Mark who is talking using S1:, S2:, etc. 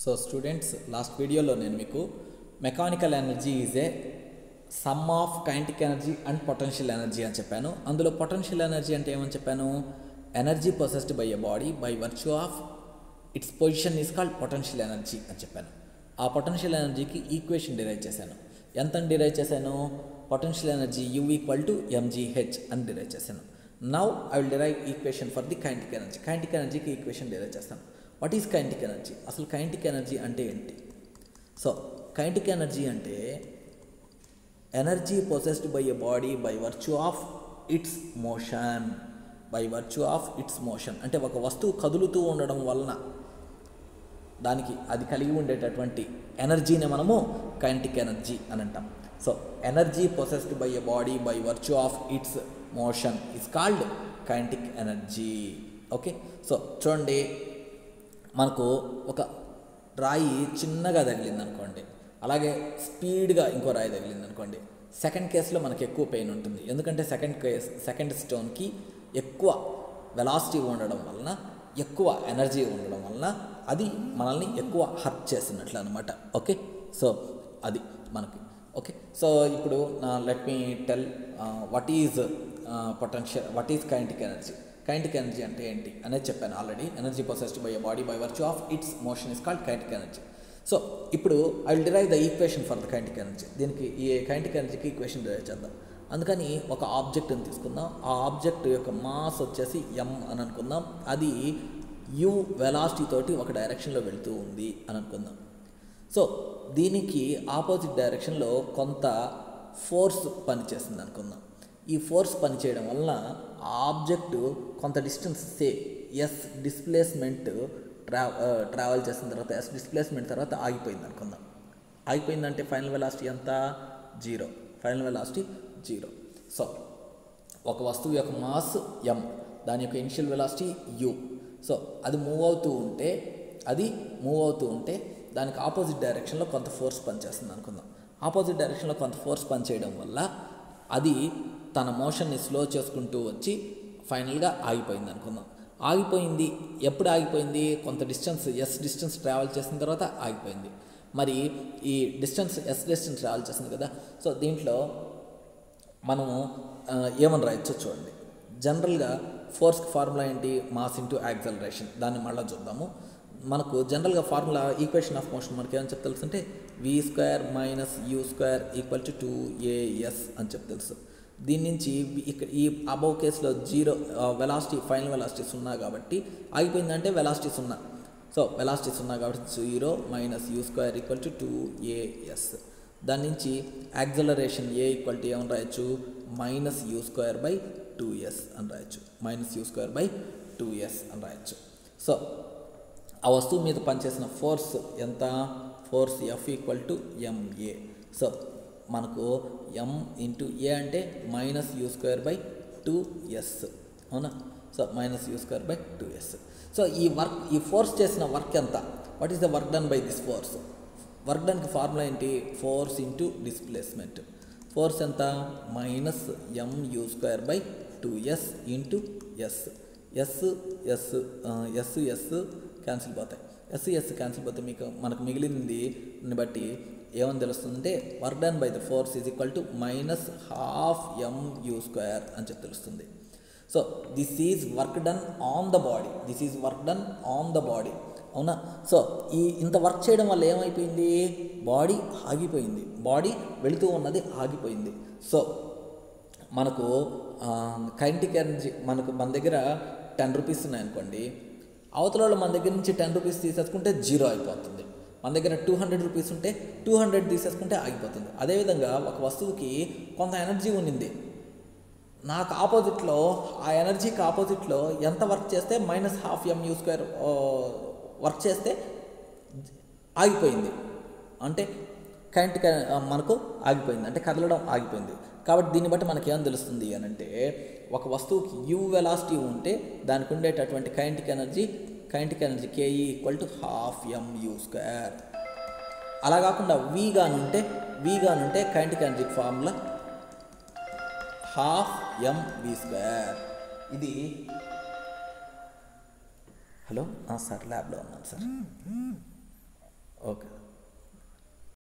S1: So students, last video lo nenu meeku mechanical energy is a sum of kinetic energy and potential energy అని చెప్పాను. అందులో potential energy అంటే ఏమని చెప్పాను? Energy possessed by a body by virtue of its position is called potential energy అని చెప్పాను. ఆ potential energy కి ఈక్వేషన్ డిరైవ్ చేశాను. ఎంత డిరైవ్ చేశాను? Potential energy U equal to mgh అని డిరైవ్ చేశాను. Now I will derive equation for the kinetic energy. Kinetic energy కి ఈక్వేషన్ డిరైవ్ చేస్తాను. What is kinetic energy? అసలు kinetic energy అంటే ఏంటి? సో kinetic energy అంటే energy possessed by a body by virtue of its motion. By virtue of its motion అంటే ఒక వస్తువు కదులుతూ ఉండడం వలన దానికి అది కలిగి ఉండేటటువంటి ఎనర్జీని మనము కైనెటిక్ ఎనర్జీ అని అంటాం. So energy possessed by a body by virtue of its motion is called kinetic energy. Okay, so చూడండి, మనకు ఒక రాయి చిన్నగా తగిలింది అనుకోండి, అలాగే స్పీడ్గా ఇంకో రాయి తగిలింది అనుకోండి. సెకండ్ కేసులో మనకి ఎక్కువ పెయిన్ ఉంటుంది, ఎందుకంటే సెకండ్ స్టోన్కి ఎక్కువ వెలాసిటీ ఉండడం వలన, ఎక్కువ ఎనర్జీ ఉండడం వలన అది మనల్ని ఎక్కువ హర్ట్ చేసినట్లు అనమాట. ఓకే, సో అది మనకి. ఓకే, సో ఇప్పుడు let me tell what is potential, what is kinetic energy. Kinetic energy అంటే ఏంటి అనేది చెప్పాను already. Energy possessed by a body by virtue of its motion is called kinetic energy. So ఇప్పుడు I will derive the equation for the kinetic energy. దీనికి ఈ kinetic ఎనర్జీకి equation derive చేద్దాం. అందుకని ఒక ఆబ్జెక్ట్ని తీసుకుందాం. ఆ ఆబ్జెక్ట్ యొక్క మాస్ వచ్చేసి m అని అనుకుందాం. అది u వెలాసిటీ తోటి ఒక డైరెక్షన్లో వెళుతూ ఉంది అని అనుకుందాం. సో దీనికి ఆపోజిట్ డైరెక్షన్లో కొంత ఫోర్స్ పనిచేస్తుంది అనుకుందాం. ఈ ఫోర్స్ పనిచేయడం వలన ఆ ఆబ్జెక్టు కొంత డిస్టెన్స్ ఎస్ డిస్ప్లేస్మెంట్ ట్రావెల్ చేసిన తర్వాత ఎస్ డిస్ప్లేస్మెంట్ తర్వాత ఆగిపోయింది అనుకుందాం. ఆగిపోయిందంటే ఫైనల్ వెలాసిటీ ఎంత? 0. Final velocity 0. సో ఒక వస్తువు యొక్క మాస్ m, దాని యొక్క ఇనిషియల్ వెలాసిటీ u. సో అది మూవ్ అవుతూ ఉంటే దానికి ఆపోజిట్ డైరెక్షన్లో కొంత ఫోర్స్ పనిచేస్తుంది అనుకుందాం. ఆపోజిట్ డైరెక్షన్లో కొంత ఫోర్స్ పనిచేయడం వల్ల అది తన మోషన్ని స్లో చేసుకుంటూ వచ్చి ఫైనల్గా ఆగిపోయింది అనుకుందాం. ఆగిపోయింది, ఎప్పుడు ఆగిపోయింది? కొంత డిస్టెన్స్ డిస్టెన్స్ ట్రావెల్ చేసిన తర్వాత ఆగిపోయింది. మరి ఈ డిస్టెన్స్ డిస్టెన్స్ ట్రావెల్ చేసింది కదా. సో దీంట్లో మనము ఏమని రాయొచ్చో చూడండి. జనరల్గా ఫోర్స్కి ఫార్ములా ఏంటి? Mass into acceleration. దాన్ని మళ్ళీ చూద్దాము. మనకు జనరల్గా ఫార్ములా ఈక్వేషన్ ఆఫ్ మోషన్ మనకి ఏమని చెప్పి తెలుసు అంటే v² - u² = 2as అని చెప్పి తెలుసు. దీని నుంచి ఇక్కడ ఈ అబౌవ్ కేసులో 0 వెలాసిటీ, ఫైనల్ వెలాసిటీ 0 కాబట్టి ఆగిపోయిందంటే వెలాసిటీ 0. సో వెలాసిటీ 0 కాబట్టి 0 - u² = 2as. దాని నుంచి యాక్సలరేషన్ a = ఏమని రాయొచ్చు? -u²/2s అని రాయొచ్చు. -u²/2s అని రాయొచ్చు. సో ఆ వస్తువు మీద పనిచేసిన ఫోర్స్ ఎంత? Force F = ma. సో మనకు m × a అంటే -u²/2s, అవునా? So -u²/2s. సో ఈ ఫోర్స్ చేసిన వర్క్ ఎంత? What is the work done by this force? Work డన్కి ఫార్ములా ఏంటి? Force into displacement. ఫోర్స్ ఎంత? -mu²/2s into s. S cancel పోతాయి. ఎస్ క్యాన్సిల్ పోతే మనకు మిగిలింది బట్టి ఏమని తెలుస్తుందంటే work done by the force is equal to -12 mu² అని చెప్పి తెలుస్తుంది. So this is work done on the body. అవునా? సో ఇంత వర్క్ చేయడం వల్ల ఏమైపోయింది? బాడీ ఆగిపోయింది. బాడీ వెళుతూ ఉన్నది ఆగిపోయింది. సో మనకు కైనెటిక్ ఎనర్జీ, మన దగ్గర 10 రూపీస్ ఉన్నాయనుకోండి, అవతల వాళ్ళు మన దగ్గర నుంచి 10 రూపీస్ తీసేసుకుంటే 0 అయిపోతుంది. మన దగ్గర 200 రూపీస్ ఉంటే 200 తీసేసుకుంటే ఆగిపోతుంది. అదేవిధంగా ఒక వస్తువుకి కొంత ఎనర్జీ ఉన్నింది, నాకు ఆపోజిట్లో, ఆ ఎనర్జీకి ఆపోజిట్లో ఎంత వర్క్ చేస్తే -12 mu² వర్క్ చేస్తే ఆగిపోయింది. అంటే కైనెటిక్ మనకు ఆగిపోయింది, అంటే కదలడం ఆగిపోయింది. కాబట్టి దీన్ని బట్టి మనకి ఏం తెలుస్తుంది అని అంటే, ఒక వస్తువుకి u వెలాసిటీ ఉంటే దానికి ఉండేటటువంటి కైనెటిక్ ఎనర్జీ Ke = 12 mu². అలా కాకుండా v గానుంటే కైనెటిక్ ఎనర్జీ ఫార్ములా 12 mv². ఇది హలో సార్, ల్యాబ్లో ఉన్నాను సార్.